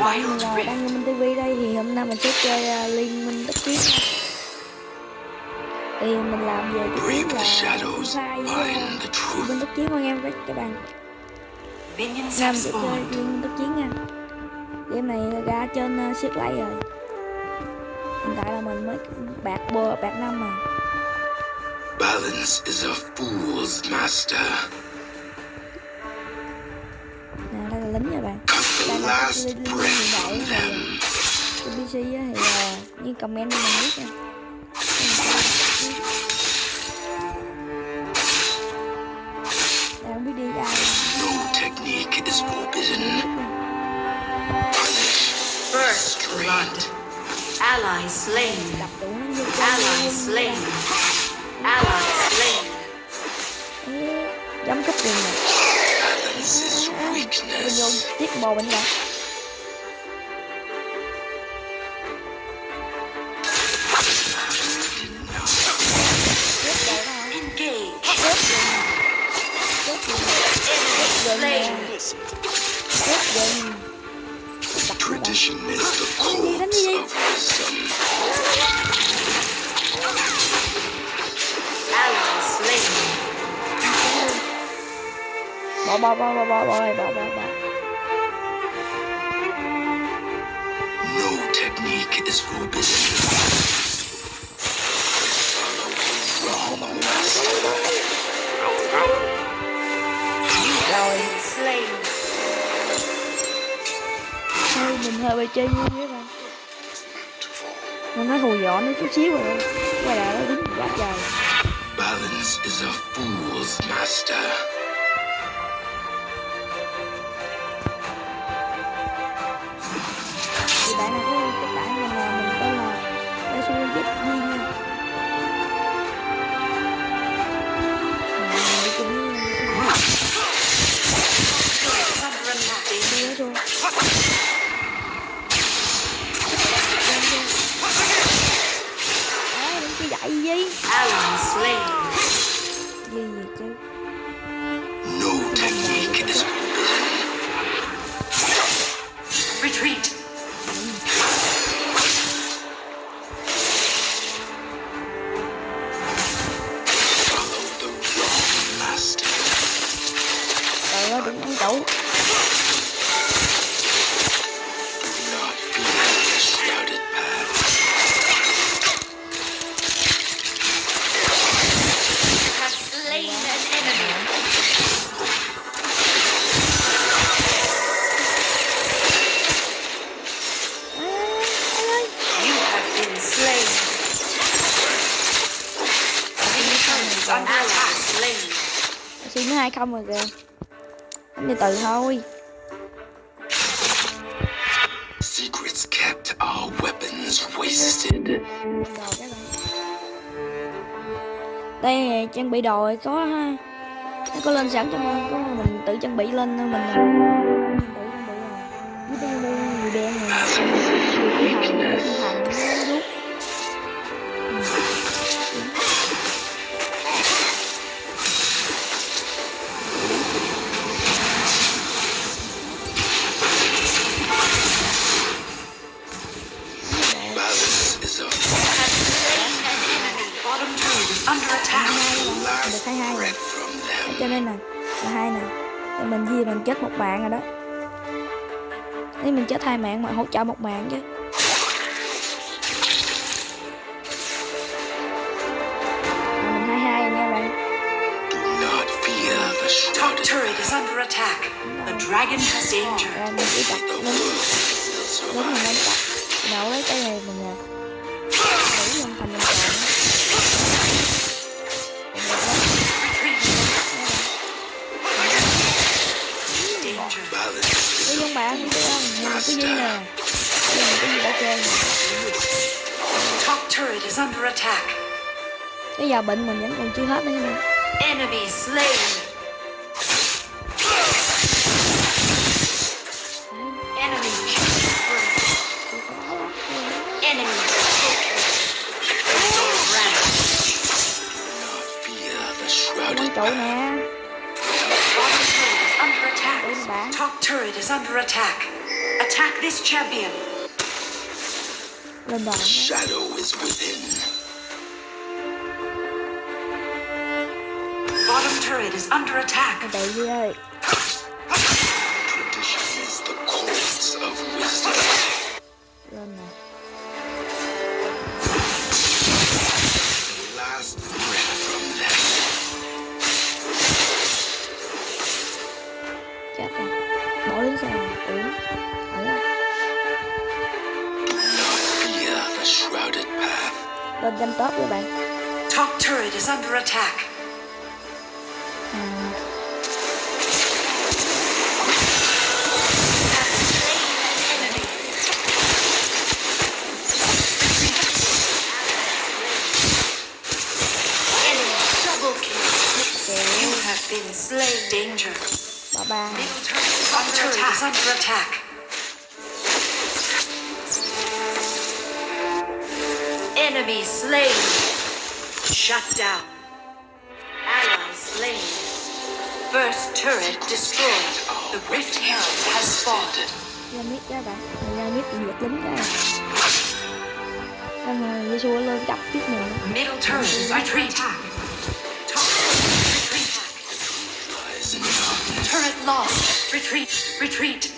bạn, mình là Đăng Minh TV đây. Thì hôm nay mình sẽ chơi liên minh tất chiến. Thì mình làm về cái chiến là sai với minh tất chiến thôi em các bạn. Nam sẽ chơi liên minh tất chiến nha. Game này ra trên siết lấy rồi. Hiện tại là mình mới bạc 5 mà. Balance is a fool's master. Nè, đây là lính nha bạn. Đây là cái lính hiện đại này. Cái PC thì như comment cho mình biết nha. Không biết đi ra. No technique is forbidden. First blood. Ally slain. Ally slain. Ally slain. Chấm cấp tiền này. Balance is weakness. Mình vô tiếp bò bệnh bạn. Tradition is the code of wisdom. Ally slain. Bỏ. No technique is forbidden. Rồi. Slain. Thôi mình hơi bị chơi vui với bạn. Mình nói hù dọa nó chút xíu rồi. Quay lại nó đứng quá trời. Balance is a fool's master. Thì bạn nào có các bạn mình là mình tên là Đăng giúp Duy nha. Ally slain. Gì chứ? No technique is forbidden. Retreat. Follow the wrong master. Trời ơi, đừng ăn tủ. Do not fear the shrouded path. Have slain an enemy. You have been slain. Ally slain. Xin nó 2-0 rồi kìa. Đánh từ từ thôi. Secrets kept, our weapons wasted. Đây trang bị đồ có ha. Nó có lên sẵn cho mình, có mình tự trang bị lên thôi mình. Tự trang bị rồi. Với cái người đen này. Balance is a Bottom turret is under attack. last Được 22 breath from them. cho nên là 2 nè. Để mình gì mình chết một bạn rồi đó. Nếu mình chết 2 mạng mà hỗ trợ một mạng chứ. Mình 22 rồi nha bạn. Do not fear the Top shrouded turret is under attack. The dragon has danger. Rồi mình chỉ đặt The lính world will mình survive. lên tập. Đậu lấy cái này mình đẩy lên thành mình chọn. Danger. Balance is Cái giống bạn không biết không? Nhưng mà cái gì nè. Nhưng mà cái gì đã chơi nè. Top turret is under attack. Cái giờ bệnh mình vẫn còn chưa hết nữa nè. Enemy slain. Enemy killing spree. Enemy not fear the Quán shrouded trụ path. nè. Bottom turret is under attack. Trụ nè bạn. Top turret is under attack. Attack this champion. Lên đòn. Shadow is within. Bottom turret is under attack. Chạy đi ơi. Tradition is the corpse of wisdom. Lên nè. Last breath from them. Chết rồi. Bỏ đến xe rồi. Ủa. Not fear the shrouded path. Lên canh top các bạn. Top turret is under attack. Been slain. Danger. Ba. Middle turret is under attack. Enemy slain. Shut down. Ally slain. First turret destroyed. The rift herald has spawned. Ra mít các bạn. Ra mít diệt lính cái. Xong rồi Giê-xu lên chọc trước mình. Middle turret is under attack. Turret lost. Retreat. Retreat.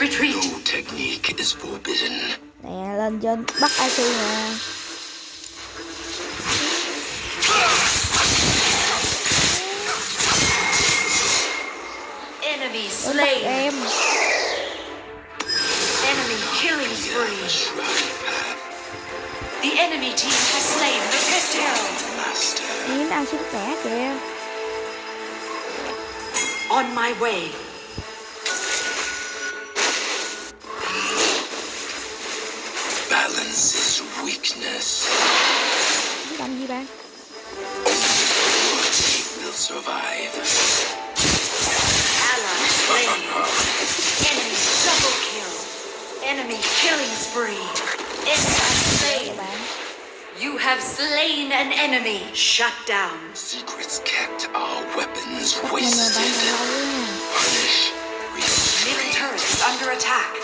Retreat. No technique is forbidden. Nè, lên trên bắt IC nè. Enemy Bắt slain. em. Enemy killing spree. The enemy team has slain the Rift Herald. Yến ăn sức khỏe kìa. On my way. Balance is weakness. Làm gì bạn? Will survive. Ally slain. Enemy double kill. Enemy killing spree. Enemy slain. Bạn. You have slain an enemy. Shut down. Secrets kept, our weapons Mình là bạn wasted. còn lâu quá nha. Punish. Middle Restrain. turret is under attack.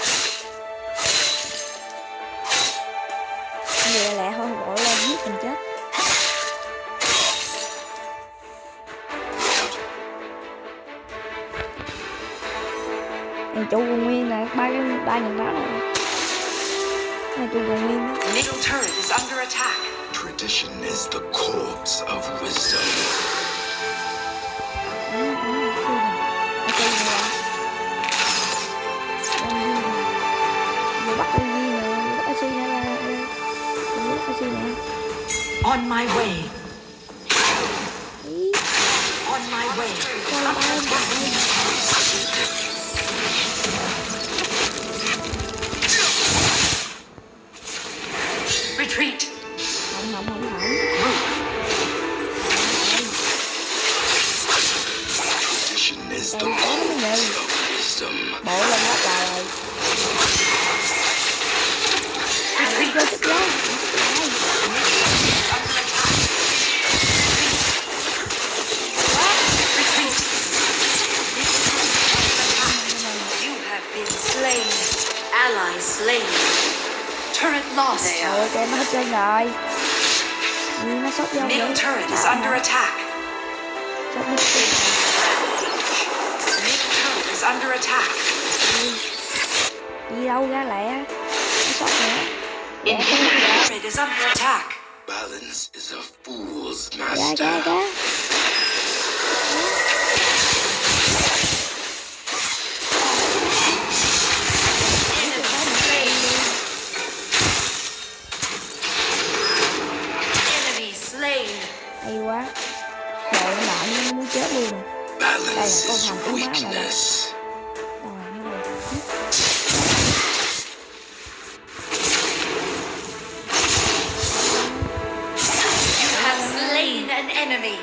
Về lẹ thôi, bộ lên giết mình chết. Này chủ còn nguyên là ba nhận đó rồi. Này chủ còn nguyên đó. Middle turret is under attack. Tradition is the corpse of wisdom. On my way. On my way. Retreat. Không. Tradition is the corpse of wisdom. Bộ lên bắt đầu rồi. Retreat. Vô sức vô. Retreat. You have been slain. Ally slain. Turret lost. Rồi cho nó hết trơn rồi. Nó sốt vô. Middle turret is under attack. Sốt nó Middle turret is under attack. đi đâu ra lẹ. Nó sốt nữa. Inhibitor turret is under attack. Balance is a fool's Ra. master. Enemy slain. Enemy slain. Hay quá. Bộ nó nó muốn chết luôn rồi. Balance is Đây là con thằng weakness. Rồi, nó rồi. You have slain an enemy.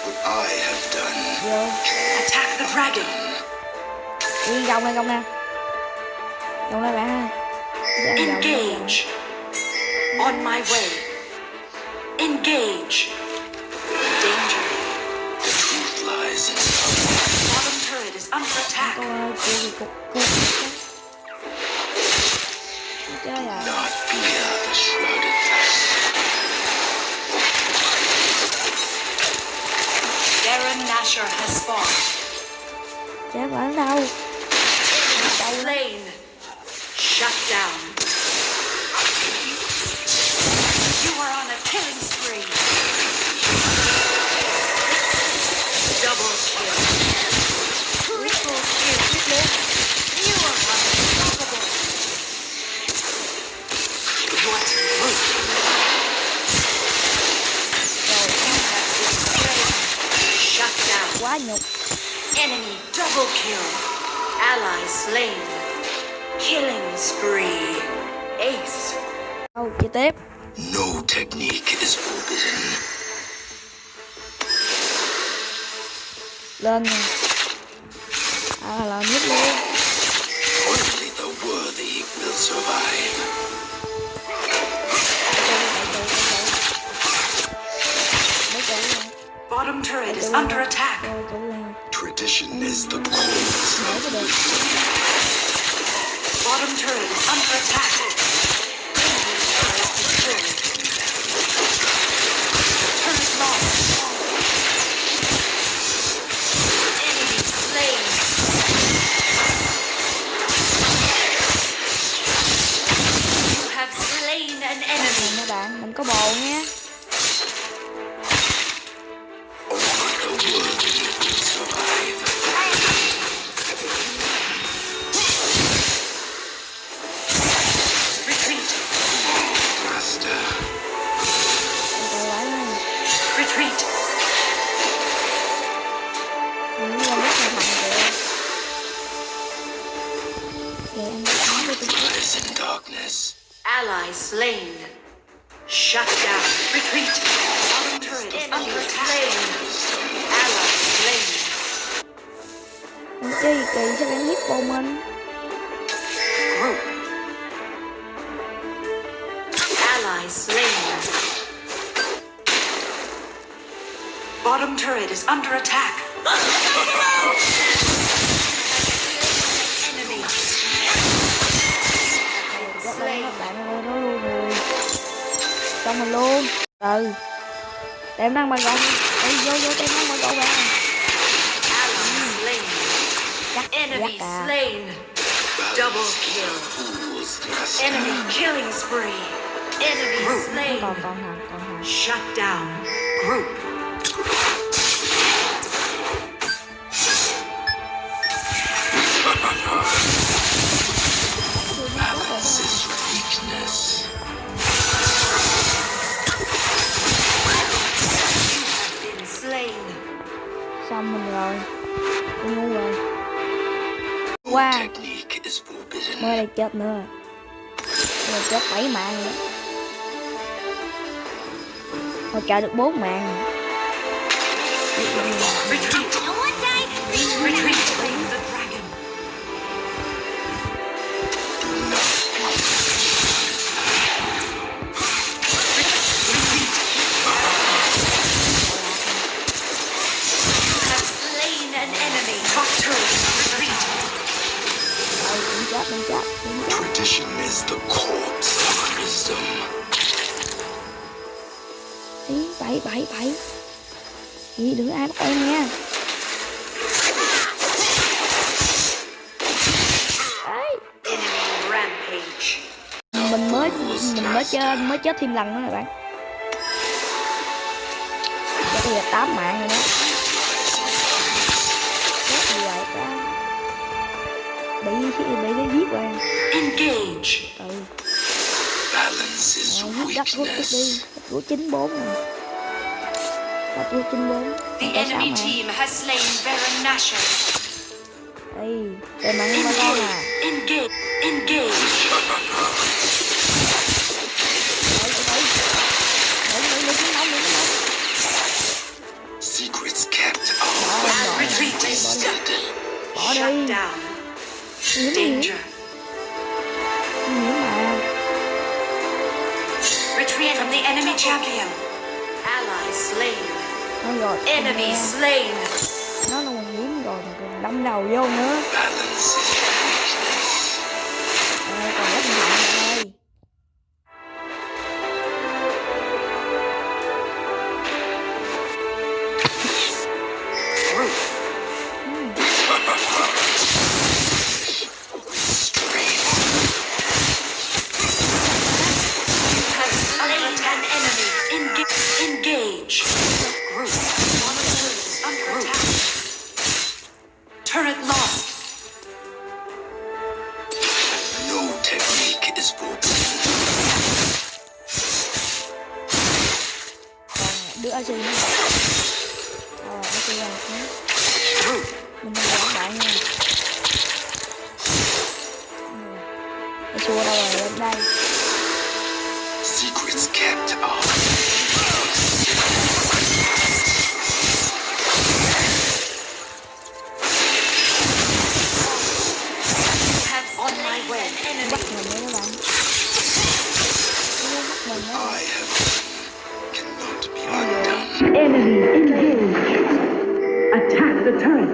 What I have done. Vô. Attack the dragon. Đi gông nè. Gông đây bạn ha. Engage. On my way. Engage. Danger. The truth lies in Bottom turret is is under attack. Cô chị cục chơi à? Not fear the shrouded past. Baron Nashor has spawned. Chết vẫn đâu? Slain. Shut down. You are on a killing spree. Double kill. Triple kill. You are unstoppable. What brute? You have been slain. Shut down. Quá nhục. Enemy double kill. Ally slain. Killing spree. Ace. Đâu, chơi tiếp. No technique is forbidden. Lên nè. À, làm nhất luôn. Only the worthy will survive. Bottom turret is under attack. Tradition is the cause of wisdom. Bottom turret is under attack. Turret lost. Enemy slain. You have slain an enemy. Mấy bạn, mình có bồ nha. Only the worthy will survive. Retreat. Master. Còn lại này. Retreat. Nghĩ ra rất là thằng kìa. Kìa em nói đi tôi chết. Lies in darkness. Ally slain. Shut down. Retreat. Bottom turret is under attack. Ally slain. Em chơi gì kỳ sao em hiếp cô mình. Group. Ally slain. Bottom turret is under attack. Enemy. Rất là các bạn ơi, nó luôn rồi. Xong mình luôn. Ừ. Em đang bằng gọn. Đi vô em đang bằng gọn bạn. Ally slain. Chắc Enemy à. slain. Double kill. Fools, master. Enemy killing spree. Enemy slain. Còn thằng. Shut down. Group. Balance is weakness. Been slain. Xong mình rồi. Tôi ngu rồi. Wow. Technique is forbidden. Mới đây chết nữa. Rồi chết 7 mạng nữa. Hồi chạy được 4 mạng. Retreat. Retreat. Bring the dragon. Have slain an enemy. Top turret. Retreat. Mình chết. Tradition is the corpse of wisdom. Ý, bậy. Ý, đừng ai bắt em nha. Đấy. Enemy rampage. Mình mới chết thêm lần nữa nè bạn. Bây giờ 8 mạng rồi đó. Chết gì vậy ta? Bị nó giết rồi. Engage. Balance is Giết gắt rút weakness. đi. Rút 94 nè. Gắt rút 94. The enemy team has slain Baron Nashor. Ê, để mạng em bao lâu à? Engage. Engage. Secrets kept out. Retreat. Bỏ đi. Shut down. Danger. Nguy mà. Retreat from the enemy champion. Ally slain. Nó rồi. Enemy slain. Nó là nguy hiểm rồi mà. còn đâm đầu vô nữa. Còn rất mạnh ơi. Engage. Group. Under attack. Turret lost. No technique is forbidden. Đứa AC nữa. AC là một nữa. Mình đang bỏ bạn nha. Cái xua đâu rồi, lên đây. Secrets kept are On my way. Bắt mình đấy các bạn. Bắt mình đấy. I have cannot be undone. Enemy engaged. Attack the turret.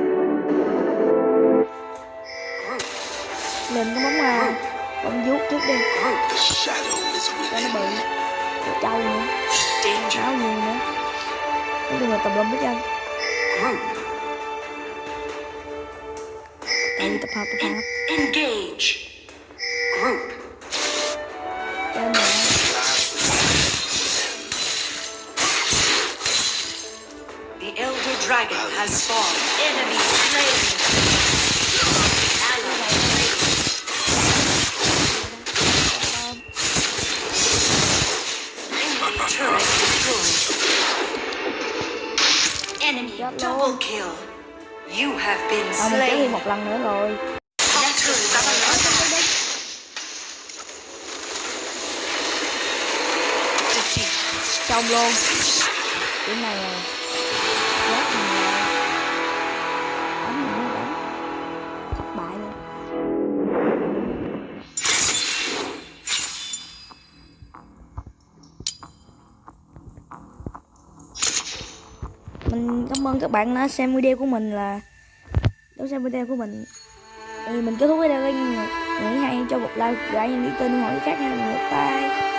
Lên cái bóng vuốt trước đi. The shadow is Cho nó within. bị. Cái trâu nữa. Danger. Áo nhiều nữa. Nói chung là tùm lum hết trơn. Group. Tập hợp. Engage. Group. Trên nữa. The elder dragon has spawned. Enemy slain. Ally slain. Enemy turret destroyed. Enemy double kill. You have been Mình kéo slain. thêm một lần nữa rồi. Nectar is under attack. Defeat. Xong luôn. Cái này rồi. Chết mình rồi. Đánh nữa đánh. Thất bại rồi. Mình cảm ơn các bạn đã xem video của mình thì mình kết thúc video coi như người hay cho một like, gửi những cái kênh hỏi khác nha mọi người. Bye.